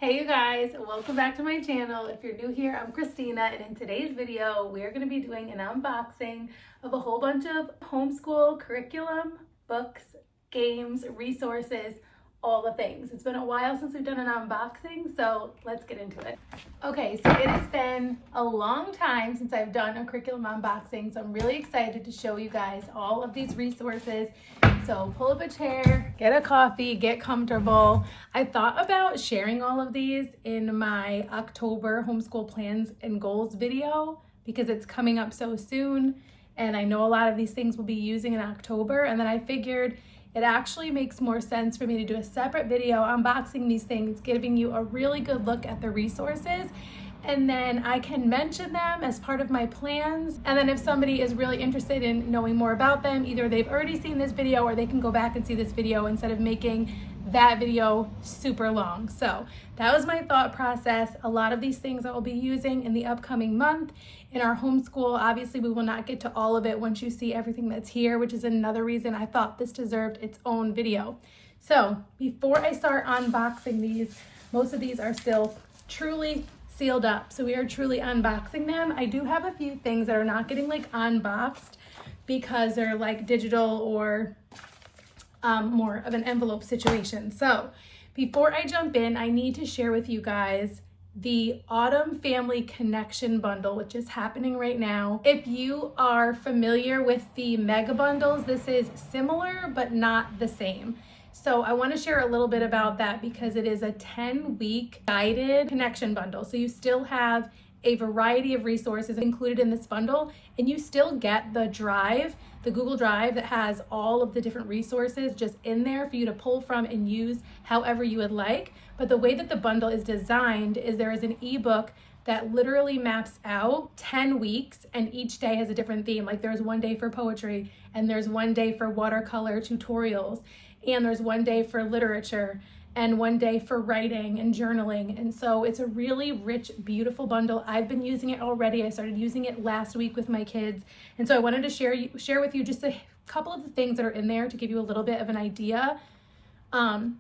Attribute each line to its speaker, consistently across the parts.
Speaker 1: Hey you guys, welcome back to my channel. If you're new here, I'm Christina, and in today's video, we're going to be doing an unboxing of a whole bunch of homeschool curriculum, books, games, resources, all the things. It's been a while since we've done an unboxing, so let's get into it. Okay, so it has been a long time since I've done a curriculum unboxing, so I'm really excited to show you guys all of these resources. So pull up a chair, get a coffee, get comfortable. I thought about sharing all of these in my October homeschool plans and goals video because it's coming up so soon and I know a lot of these things we'll be using in October, and then I figured it actually makes more sense for me to do a separate video unboxing these things, giving you a really good look at the resources, and then I can mention them as part of my plans. And then if somebody is really interested in knowing more about them, either they've already seen this video or they can go back and see this video instead of making that video super long. So that was my thought process. A lot of these things I will be using in the upcoming month in our homeschool. Obviously, we will not get to all of it once you see everything that's here, which is another reason I thought this deserved its own video. So before I start unboxing these, most of these are still truly sealed up, so we are truly unboxing them. I do have a few things that are not getting like unboxed because they're like digital or more of an envelope situation. So before I jump in, I need to share with you guys the Autumn Family Connection Bundle, which is happening right now. If you are familiar with the mega bundles, this is similar but not the same. So I want to share a little bit about that because it is a 10-week guided connection bundle. So you still have a variety of resources included in this bundle, and you still get the drive, the Google Drive that has all of the different resources just in there for you to pull from and use however you would like. But the way that the bundle is designed is there is an ebook that literally maps out 10 weeks, and each day has a different theme. Like there's one day for poetry, and there's one day for watercolor tutorials, and there's one day for literature, and one day for writing and journaling. And so it's a really rich, beautiful bundle. I've been using it already. I started using it last week with my kids. And so I wanted to share with you just a couple of the things that are in there to give you a little bit of an idea. And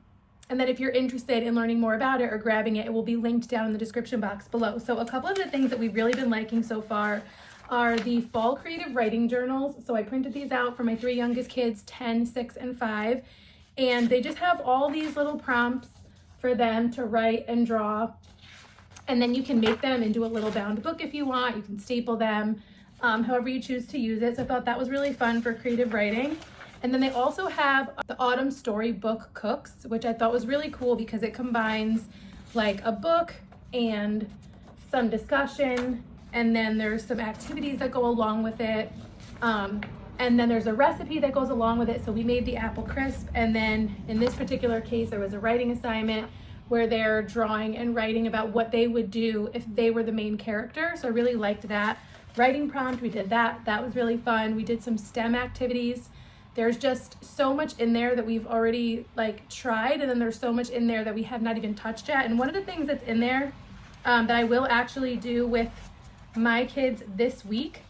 Speaker 1: then if you're interested in learning more about it or grabbing it, it will be linked down in the description box below. So a couple of the things that we've really been liking so far are the fall creative writing journals. So I printed these out for my three youngest kids, 10, 6, and 5. And they just have all these little prompts for them to write and draw. And then you can make them into a little bound book if you want. You can staple them, however you choose to use it. So I thought that was really fun for creative writing. And then they also have the Autumn Storybook Cooks, which I thought was really cool because it combines like a book and some discussion. And then there's some activities that go along with it. And then there's a recipe that goes along with it. So we made the apple crisp. And then in this particular case, there was a writing assignment where they're drawing and writing about what they would do if they were the main character. So I really liked that. Writing prompt, we did that. That was really fun. We did some STEM activities. There's just so much in there that we've already like tried. And then there's so much in there that we have not even touched yet. And one of the things that's in there that I will actually do with my kids this week,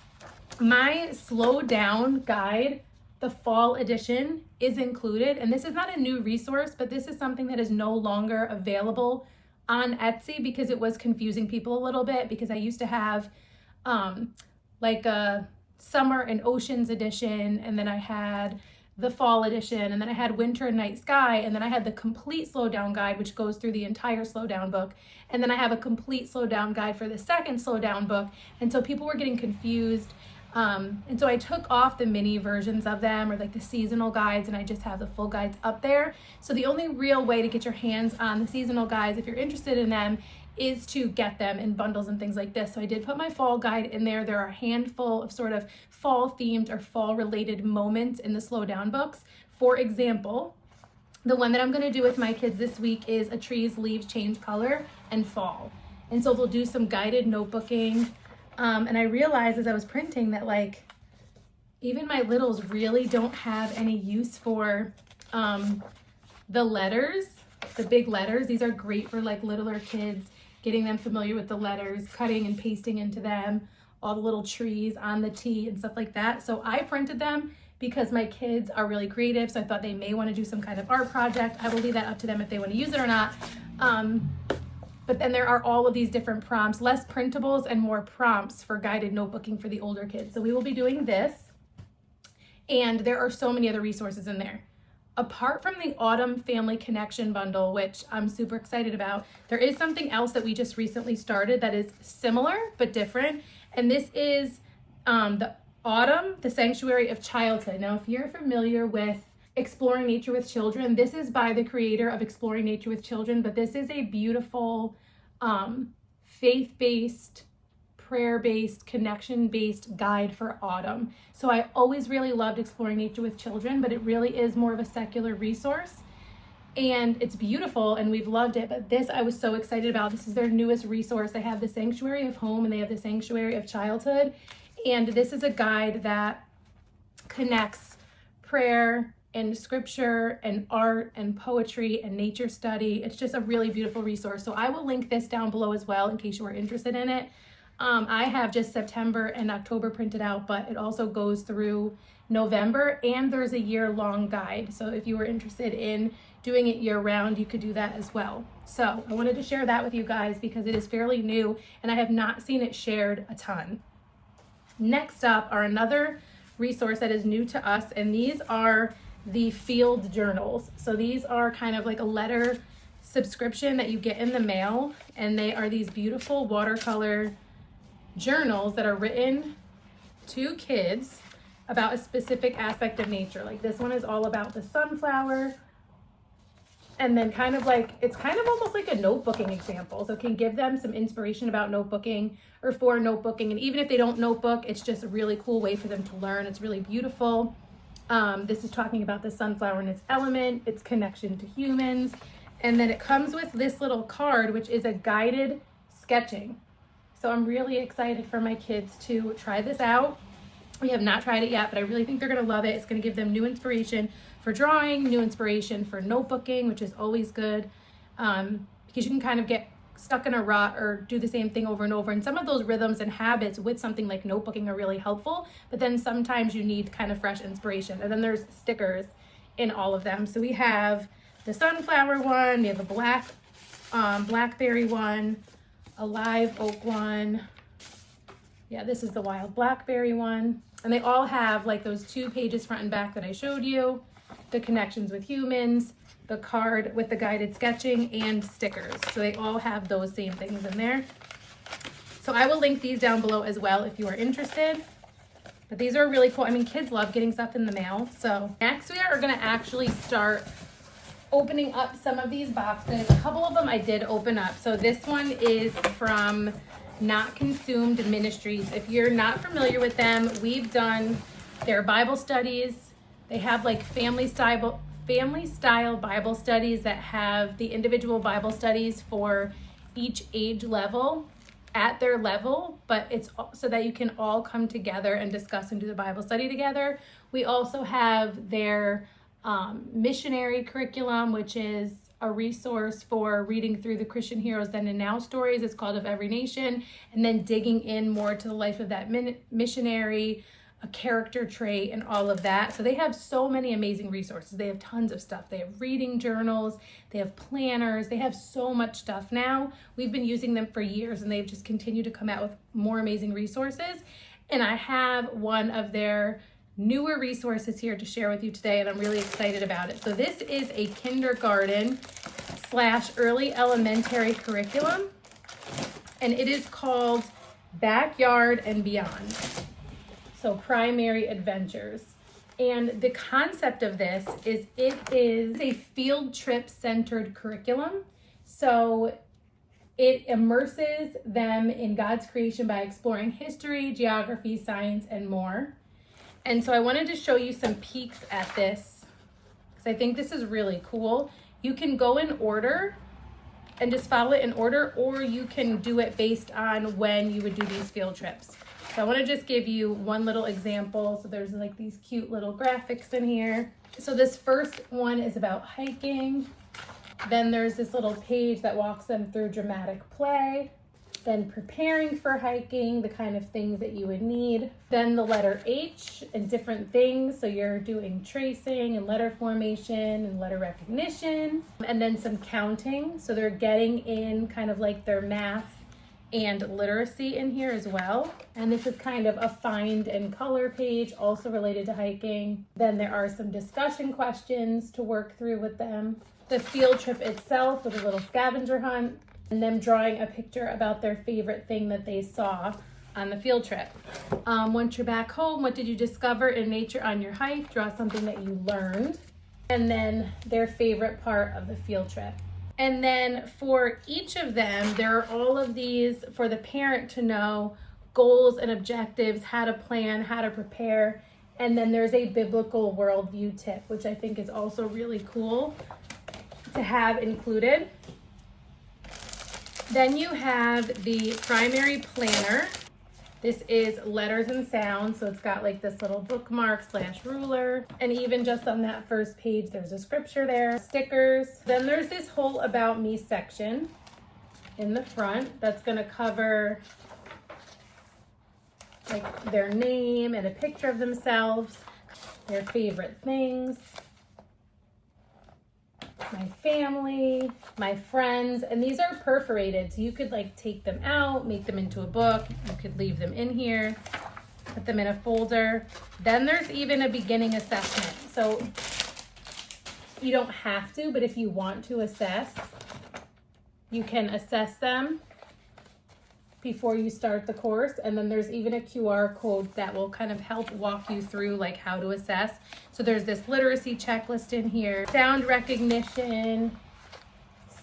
Speaker 1: my slow down guide, the fall edition, is included. And this is not a new resource, but this is something that is no longer available on Etsy because it was confusing people a little bit, because I used to have like a summer and oceans edition, and then I had the fall edition, and then I had winter and night sky, and then I had the complete slow down guide, which goes through the entire slow down book, and then I have a complete slow down guide for the second slow down book. And so people were getting confused. And so I took off the mini versions of them, or like the seasonal guides, and I just have the full guides up there. So the only real way to get your hands on the seasonal guides, if you're interested in them, is to get them in bundles and things like this. So I did put my fall guide in there. There are a handful of sort of fall themed or fall related moments in the slow down books. For example, the one that I'm going to do with my kids this week is a tree's leaves change color and fall. And so they'll do some guided notebooking. And I realized as I was printing that like even my littles really don't have any use for the letters, the big letters. These are great for like littler kids, getting them familiar with the letters, cutting and pasting into them, all the little trees on the T and stuff like that. So I printed them because my kids are really creative. So I thought they may want to do some kind of art project. I will leave that up to them if they want to use it or not. But then there are all of these different prompts, less printables and more prompts for guided notebooking for the older kids. So we will be doing this. And there are so many other resources in there. Apart from the Autumn Family Connection Bundle, which I'm super excited about, there is something else that we just recently started that is similar but different. And this is the Autumn, the Sanctuary of Childhood. Now, if you're familiar with Exploring Nature with Children, this is by the creator of Exploring Nature with Children, but this is a beautiful faith-based, prayer-based, connection-based guide for autumn. So I always really loved Exploring Nature with Children, but it really is more of a secular resource. And it's beautiful and we've loved it, but this I was so excited about. This is their newest resource. They have the Sanctuary of Home and they have the Sanctuary of Childhood. And this is a guide that connects prayer and scripture and art and poetry and nature study. It's just a really beautiful resource. So I will link this down below as well in case you are interested in it. I have just September and October printed out, but it also goes through November, and there's a year-long guide. So if you were interested in doing it year-round, you could do that as well. So I wanted to share that with you guys because it is fairly new and I have not seen it shared a ton. Next up are another resource that is new to us, and these are the field journals. So these are kind of like a letter subscription that you get in the mail, and they are these beautiful watercolor journals that are written to kids about a specific aspect of nature. Like this one is all about the sunflower, and then kind of like, it's kind of almost like a notebooking example. So it can give them some inspiration about notebooking or for notebooking. And even if they don't notebook, it's just a really cool way for them to learn. It's really beautiful. This is talking about the sunflower and its element, its connection to humans. And then it comes with this little card, which is a guided sketching. So I'm really excited for my kids to try this out. We have not tried it yet, but I really think they're gonna love it. It's gonna give them new inspiration for drawing, new inspiration for notebooking, which is always good, because you can kind of get stuck in a rut or do the same thing over and over. And some of those rhythms and habits with something like notebooking are really helpful, but then sometimes you need kind of fresh inspiration. And then there's stickers in all of them. So we have the sunflower one, we have a blackberry one, a live oak one. Yeah, this is the wild blackberry one. And they all have like those 2 pages front and back that I showed you, the connections with humans, the card with the guided sketching, and stickers. So they all have those same things in there. So I will link these down below as well if you are interested. But these are really cool. I mean, kids love getting stuff in the mail. So next we are gonna actually start opening up some of these boxes. A couple of them I did open up. So this one is from Not Consumed Ministries. If you're not familiar with them, we've done their Bible studies. They have like family style Bible studies that have the individual Bible studies for each age level at their level, but it's so that you can all come together and discuss and do the Bible study together. We also have their missionary curriculum, which is a resource for reading through the Christian heroes then and now stories. It's called Of Every Nation, and then digging in more to the life of that missionary, a character trait, and all of that. So they have so many amazing resources. They have tons of stuff. They have reading journals, they have planners, they have so much stuff now. We've been using them for years and they've just continued to come out with more amazing resources. And I have one of their newer resources here to share with you today, and I'm really excited about it. So this is a kindergarten / early elementary curriculum, and it is called Backyard and Beyond. So Primary Adventures. And the concept of this is it is a field trip centered curriculum. So it immerses them in God's creation by exploring history, geography, science, and more. And so I wanted to show you some peeks at this because I think this is really cool. You can go in order and just follow it in order, or you can do it based on when you would do these field trips. So I want to just give you one little example. So there's like these cute little graphics in here. So this first one is about hiking. Then there's this little page that walks them through dramatic play. Then preparing for hiking, the kind of things that you would need. Then the letter H and different things. So you're doing tracing and letter formation and letter recognition. And then some counting. So they're getting in kind of like their math and literacy in here as well. And this is kind of a find and color page, also related to hiking. Then there are some discussion questions to work through with them. The field trip itself with a little scavenger hunt, and them drawing a picture about their favorite thing that they saw on the field trip. Once you're back home, what did you discover in nature on your hike? Draw something that you learned. And then their favorite part of the field trip. And then for each of them, there are all of these for the parent to know, goals and objectives, how to plan, how to prepare. And then there's a biblical worldview tip, which I think is also really cool to have included. Then you have the primary planner. This is letters and sounds, so it's got like this little bookmark / ruler. And even just on that first page, there's a scripture there, stickers. Then there's this whole About Me section in the front that's gonna cover like their name and a picture of themselves, their favorite things, my family, my friends, and these are perforated, so you could like take them out, make them into a book, you could leave them in here, put them in a folder. Then there's even a beginning assessment. So you don't have to, but if you want to assess, you can assess them before you start the course. And then there's even a QR code that will kind of help walk you through like how to assess. So there's this literacy checklist in here, sound recognition,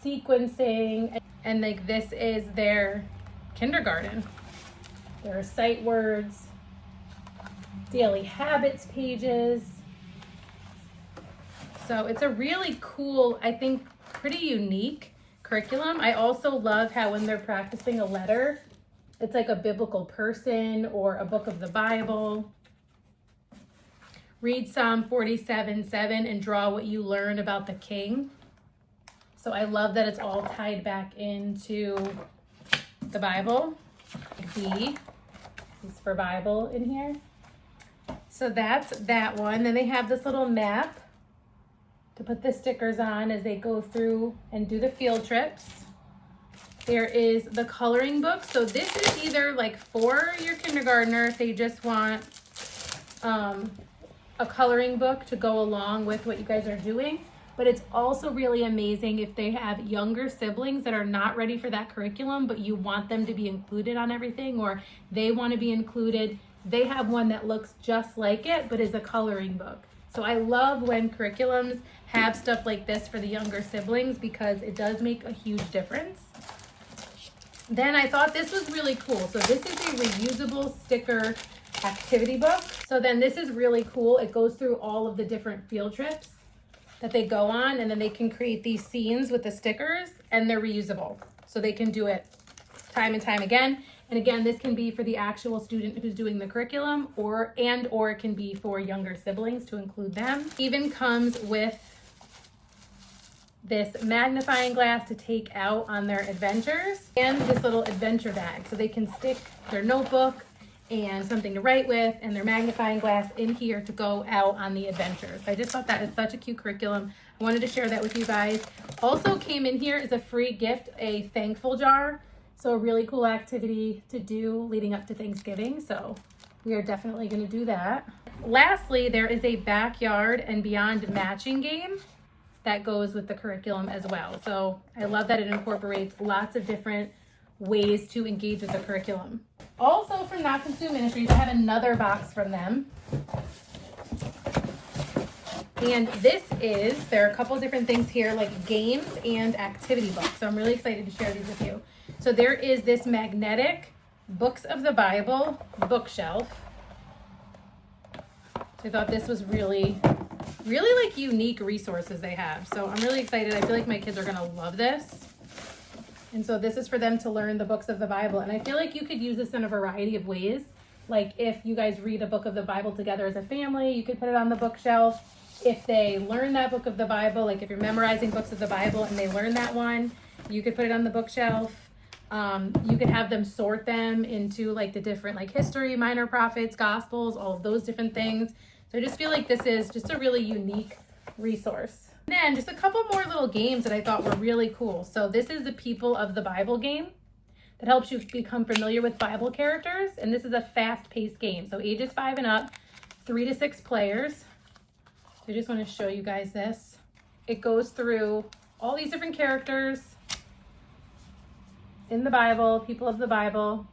Speaker 1: sequencing, and like this is their kindergarten. There are sight words, daily habits pages. So it's a really cool, I think pretty unique curriculum. I also love how when they're practicing a letter, it's like a biblical person or a book of the Bible. Read Psalm 47:7 and draw what you learn about the king. So I love that it's all tied back into the Bible. B is for Bible in here. So that's that one. Then they have this little map to put the stickers on as they go through and do the field trips. There is the coloring book. So this is either like for your kindergartner if they just want a coloring book to go along with what you guys are doing. But it's also really amazing if they have younger siblings that are not ready for that curriculum, but you want them to be included on everything, or they want to be included. They have one that looks just like it, but is a coloring book. So I love when curriculums have stuff like this for the younger siblings because it does make a huge difference. Then I thought this was really cool. So this is a reusable sticker activity book. So then this is really cool. It goes through all of the different field trips that they go on, and then they can create these scenes with the stickers, and they're reusable. So they can do it time and time again. And again, this can be for the actual student who's doing the curriculum, or it can be for younger siblings to include them. Even comes with this magnifying glass to take out on their adventures, and this little adventure bag. So they can stick their notebook and something to write with and their magnifying glass in here to go out on the adventures. I just thought that is such a cute curriculum. I wanted to share that with you guys. Also came in here is a free gift, a thankful jar. So a really cool activity to do leading up to Thanksgiving. So we are definitely going to do that. Lastly, there is a backyard and beyond matching game that goes with the curriculum as well. So I love that it incorporates lots of different ways to engage with the curriculum. Also from Not Consume Ministries, I have another box from them. And there are a couple different things here like games and activity books. So I'm really excited to share these with you. So there is this magnetic Books of the Bible bookshelf. So I thought this was really like unique resources they have. So I'm really excited. I feel like my kids are gonna love this. And so this is for them to learn the books of the Bible. And I feel like you could use this in a variety of ways. Like if you guys read a book of the Bible together as a family, you could put it on the bookshelf. If they learn that book of the Bible, like if you're memorizing books of the Bible and they learn that one, you could put it on the bookshelf. You can have them sort them into like the different like history, minor prophets, gospels, all of those different things. So I just feel like this is just a really unique resource. And then just a couple more little games that I thought were really cool. So this is the People of the Bible game that helps you become familiar with Bible characters. And this is a fast-paced game. So ages 5 and up, 3 to 6 players. So I just want to show you guys this. It goes through all these different characters in the Bible, people of the Bible.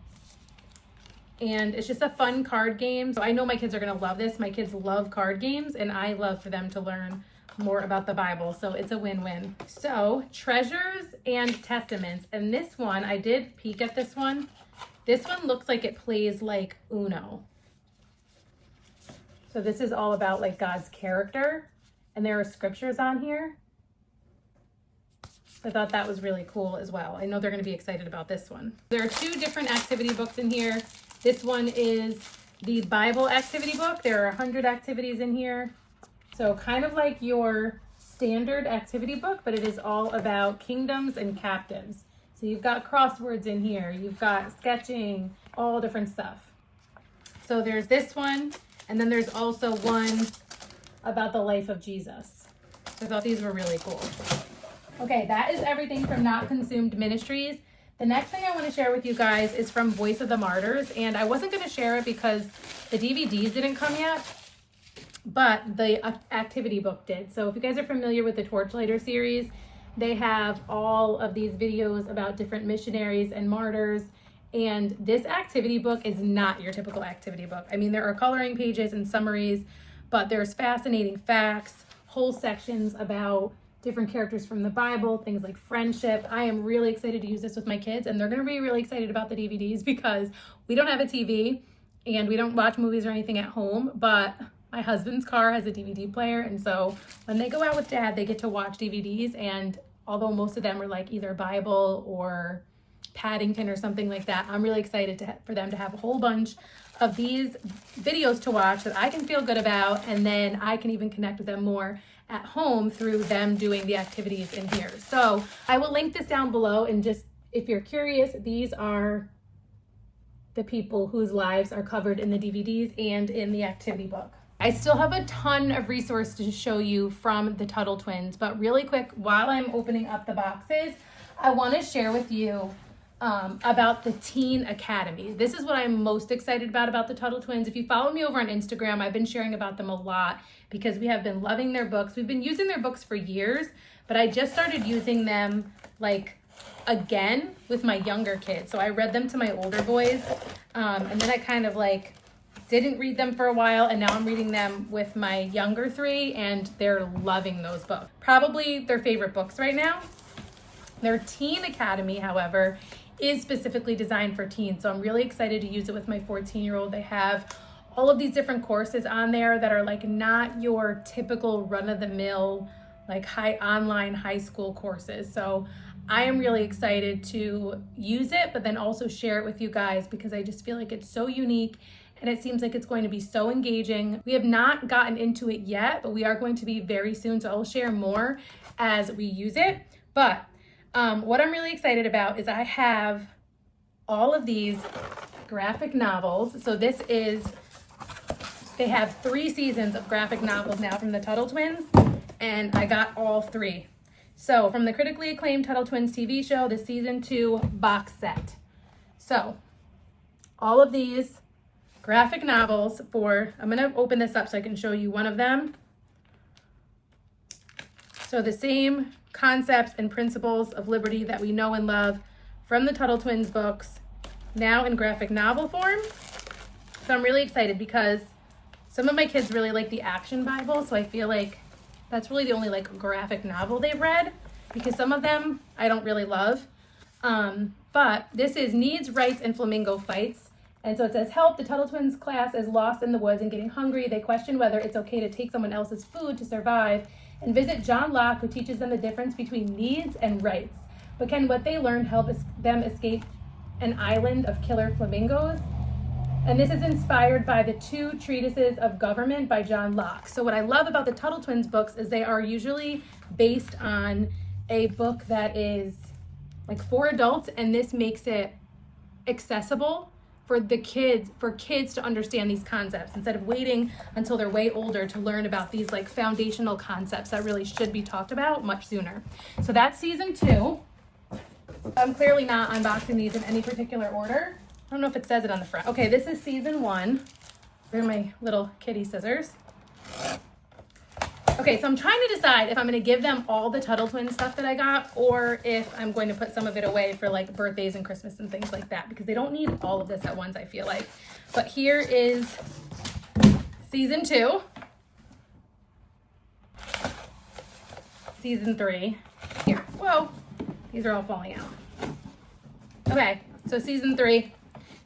Speaker 1: And it's just a fun card game. So I know my kids are going to love this. My kids love card games, and I love for them to learn more about the Bible. So it's a win-win. So Treasures and Testaments. And this one, I did peek at this one. This one looks like it plays like Uno. So this is all about like God's character. And there are scriptures on here. So I thought that was really cool as well. I know they're going to be excited about this one. There are 2 different activity books in here. This one is the Bible activity book. There are 100 activities in here. So kind of like your standard activity book, but it is all about kingdoms and captives. So you've got crosswords in here. You've got sketching, all different stuff. So there's this one, and then there's also one about the life of Jesus. So I thought these were really cool. Okay, that is everything from Not Consumed Ministries. The next thing I want to share with you guys is from Voice of the Martyrs, and I wasn't going to share it because the DVDs didn't come yet, but the activity book did. So if you guys are familiar with the Torchlighters series, they have all of these videos about different missionaries and martyrs, and this activity book is not your typical activity book. I mean, there are coloring pages and summaries, but there's fascinating facts, whole sections about different characters from the Bible, things like friendship. I am really excited to use this with my kids, and they're going to be really excited about the DVDs because we don't have a TV and we don't watch movies or anything at home, but my husband's car has a DVD player, and so when they go out with Dad, they get to watch DVDs, and although most of them are like either Bible or Paddington or something like that, I'm really excited for them to have a whole bunch of these videos to watch that I can feel good about, and then I can even connect with them more at home through them doing the activities in here. So I will link this down below, and just if you're curious, these are the people whose lives are covered in the DVDs and in the activity book. I still have a ton of resources to show you from the Tuttle twins, but really quick, while I'm opening up the boxes, I want to share with you about the Teen Academy. This is what I'm most excited about the Tuttle twins. If you follow me over on Instagram, I've been sharing about them a lot because we have been loving their books. We've been using their books for years, but I just started using them like again with my younger kids. So I read them to my older boys, and then I kind of like didn't read them for a while, and now I'm reading them with my younger 3, and they're loving those books. Probably their favorite books right now. Their Teen Academy, however, is specifically designed for teens, so I'm really excited to use it with my 14-year-old. They have all of these different courses on there that are like not your typical run-of-the-mill like online high school courses. So I am really excited to use it, but then also share it with you guys because I just feel like it's so unique and it seems like it's going to be so engaging. We have not gotten into it yet, but we are going to be very soon, so I'll share more as we use it. But what I'm really excited about is I have all of these graphic novels. So they have 3 seasons of graphic novels now from the Tuttle twins, and I got all 3. So from the critically acclaimed Tuttle Twins TV show, the season 2 box set. So all of these graphic novels I'm gonna open this up so I can show you one of them. So the same concepts and principles of liberty that we know and love from the Tuttle Twins books, now in graphic novel form. So I'm really excited because some of my kids really like the Action Bible, so I feel like that's really the only like graphic novel they've read, because some of them I don't really love. But this is Needs, Rights, and Flamingo Fights. And so it says, help, the Tuttle Twins class is lost in the woods and getting hungry. They question whether it's okay to take someone else's food to survive, and visit John Locke, who teaches them the difference between needs and rights. But can what they learn help them escape an island of killer flamingos? And this is inspired by the 2 treatises of government by John Locke. So what I love about the Tuttle Twins books is they are usually based on a book that is like for adults, and this makes it accessible for kids to understand these concepts instead of waiting until they're way older to learn about these like foundational concepts that really should be talked about much sooner. So that's season 2. I'm clearly not unboxing these in any particular order. I don't know if it says it on the front. Okay, this is season 1. They're my little kitty scissors. Okay, so I'm trying to decide if I'm going to give them all the Tuttle Twins stuff that I got, or if I'm going to put some of it away for like birthdays and Christmas and things like that, because they don't need all of this at once, I feel like. But here is season 2. Season 3. Here. Whoa. These are all falling out. Okay, so season 3. It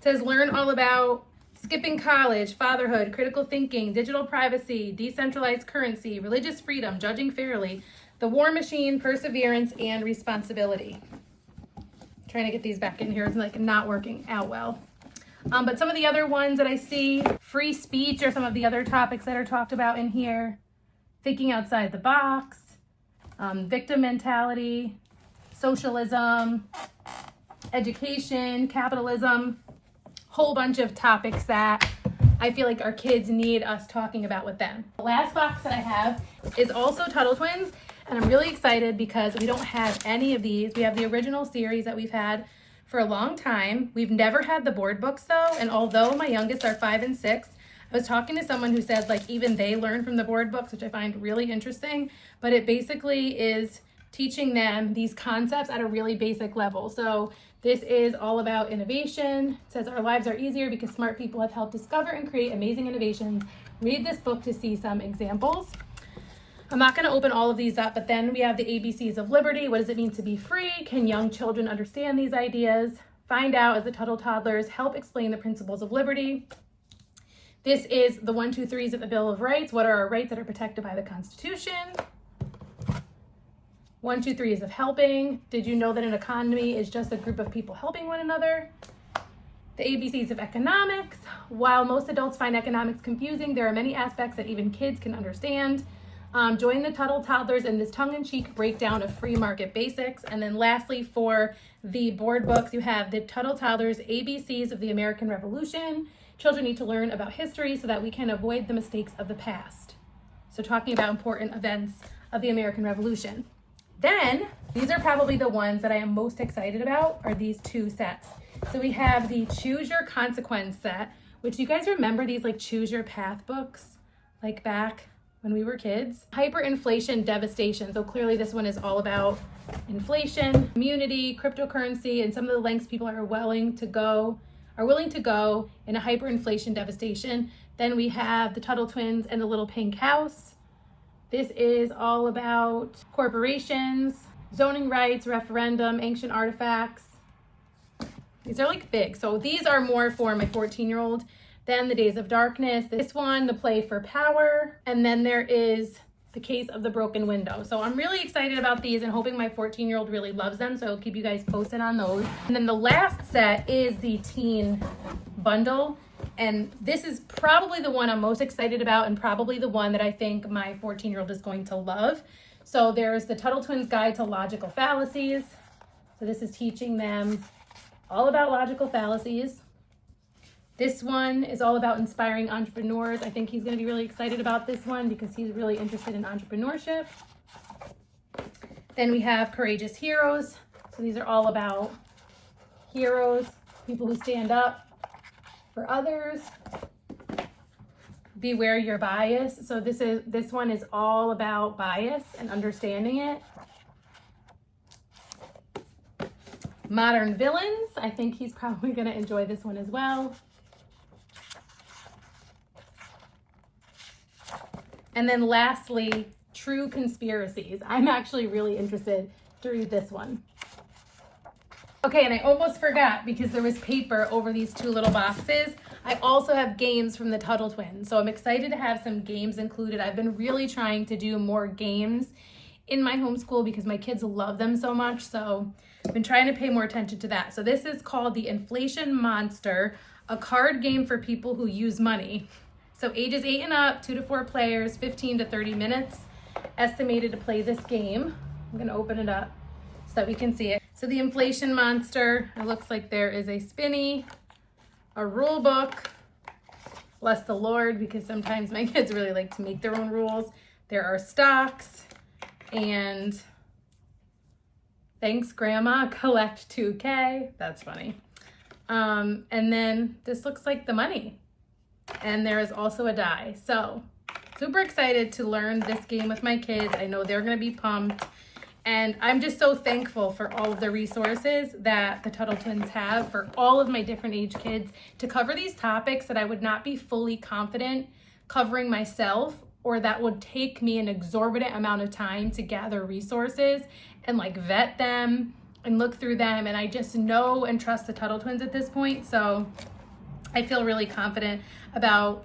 Speaker 1: says learn all about skipping college, fatherhood, critical thinking, digital privacy, decentralized currency, religious freedom, judging fairly, the war machine, perseverance, and responsibility. Trying to get these back in here. It's like not working out well. But some of the other ones that I see, free speech are some of the other topics that are talked about in here. Thinking outside the box, victim mentality, socialism, education, capitalism. Whole bunch of topics that I feel like our kids need us talking about with them. The last box that I have is also Tuttle Twins, and I'm really excited because we don't have any of these. We have the original series that we've had for a long time. We've never had the board books though, and although my youngest are 5 and 6, I was talking to someone who said like even they learn from the board books, which I find really interesting, but it basically is teaching them these concepts at a really basic level. So this is all about innovation. It says our lives are easier because smart people have helped discover and create amazing innovations. Read this book to see some examples. I'm not going to open all of these up, but then we have the ABCs of liberty. What does it mean to be free? Can young children understand these ideas? Find out as the Tuttle toddlers help explain the principles of liberty. This is the 1, 2, 3s of the Bill of Rights. What are our rights that are protected by the Constitution? 1, 2, 3 is of helping. Did you know that an economy is just a group of people helping one another? The ABCs of economics. While most adults find economics confusing, there are many aspects that even kids can understand. Join the Tuttle toddlers in this tongue-in-cheek breakdown of free market basics. And then lastly, for the board books, you have the Tuttle toddlers ABCs of the American Revolution. Children need to learn about history so that we can avoid the mistakes of the past. So talking about important events of the American Revolution. Then, these are probably the ones that I am most excited about, are these 2 sets. So we have the Choose Your Consequence set, which you guys remember these like Choose Your Path books, like back when we were kids. Hyperinflation devastation. So clearly this one is all about inflation, immunity, cryptocurrency, and some of the lengths people are willing to go in a hyperinflation devastation. Then we have the Tuttle Twins and the Little Pink House. This is all about corporations, zoning rights, referendum, ancient artifacts. These are like big. So these are more for my 14-year-old. Then the Days of Darkness. This one, the Play for Power. And then there is the Case of the Broken Window. So I'm really excited about these and hoping my 14-year-old really loves them. So I'll keep you guys posted on those. And then the last set is the Teen Bundle. And this is probably the one I'm most excited about and probably the one that I think my 14-year-old is going to love. So there's the Tuttle Twins Guide to Logical Fallacies. So this is teaching them all about logical fallacies. This one is all about inspiring entrepreneurs. I think he's going to be really excited about this one because he's really interested in entrepreneurship. Then we have Courageous Heroes. So these are all about heroes, people who stand up for others. Beware Your Bias. So this one is all about bias and understanding it. Modern Villains. I think he's probably going to enjoy this one as well. And then lastly, True Conspiracies. I'm actually really interested to read this one. Okay, and I almost forgot because there was paper over these 2 little boxes. I also have games from the Tuttle Twins. So I'm excited to have some games included. I've been really trying to do more games in my homeschool because my kids love them so much. So I've been trying to pay more attention to that. So this is called the Inflation Monster, a card game for people who use money. So ages 8 and up, 2 to 4 players, 15 to 30 minutes estimated to play this game. I'm gonna open it up that we can see it. So the inflation monster, it looks like there is a spinny, a rule book, bless the Lord, because sometimes my kids really like to make their own rules. There are stocks, and thanks Grandma, collect 2K. That's funny. And then this looks like the money. And there is also a die. So super excited to learn this game with my kids. I know they're gonna be pumped. And I'm just so thankful for all of the resources that the Tuttle twins have for all of my different age kids to cover these topics that I would not be fully confident covering myself, or that would take me an exorbitant amount of time to gather resources and like vet them and look through them. And I just know and trust the Tuttle twins at this point. So I feel really confident about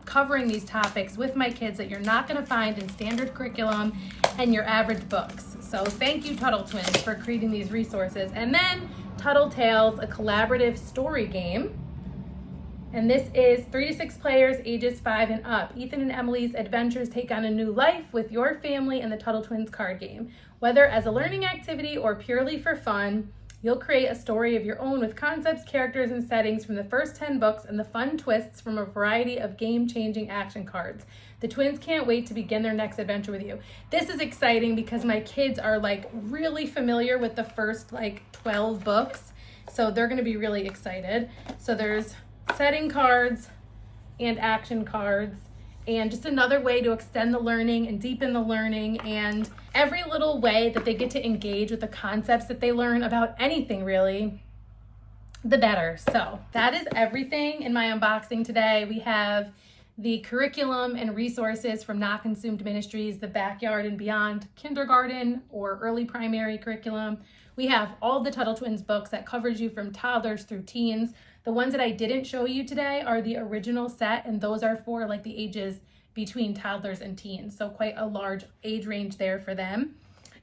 Speaker 1: covering these topics with my kids that you're not going to find in standard curriculum and your average books. So thank you, Tuttle twins, for creating these resources. And then Tuttle Tales, a collaborative story game. And this is 3 to 6 players, ages 5 and up. Ethan and Emily's adventures take on a new life with your family and the Tuttle Twins card game. Whether as a learning activity or purely for fun, you'll create a story of your own with concepts, characters, and settings from the first 10 books and the fun twists from a variety of game-changing action cards. The twins can't wait to begin their next adventure with you. This is exciting because my kids are like really familiar with the first like 12 books, so they're gonna be really excited. So there's setting cards and action cards, and just another way to extend the learning and deepen the learning, and every little way that they get to engage with the concepts that they learn about anything really, the better. So that is everything in my unboxing today. We have the curriculum and resources from Not Consumed Ministries, the Backyard and Beyond kindergarten or early primary curriculum. We have all the Tuttle Twins books that covers you from toddlers through teens. The ones that I didn't show you today are the original set, and those are for like the ages between toddlers and teens. So quite a large age range there for them.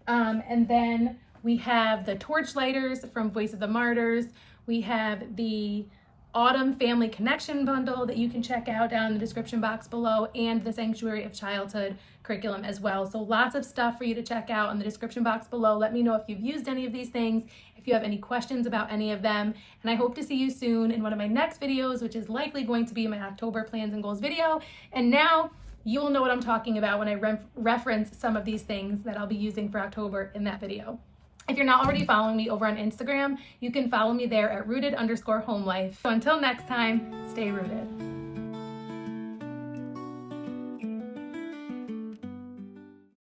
Speaker 1: And then we have the Torchlighters from Voice of the Martyrs. We have the Autumn Family Connection bundle that you can check out down in the description box below, and the Sanctuary of Childhood curriculum as well. So lots of stuff for you to check out in the description box below. Let me know if you've used any of these things, if you have any questions about any of them, and I hope to see you soon in one of my next videos, which is likely going to be my October plans and goals video. And now you will know what I'm talking about when I reference some of these things that I'll be using for October in that video. If you're not already following me over on Instagram, you can follow me there at rooted_homelife. So until next time, stay rooted.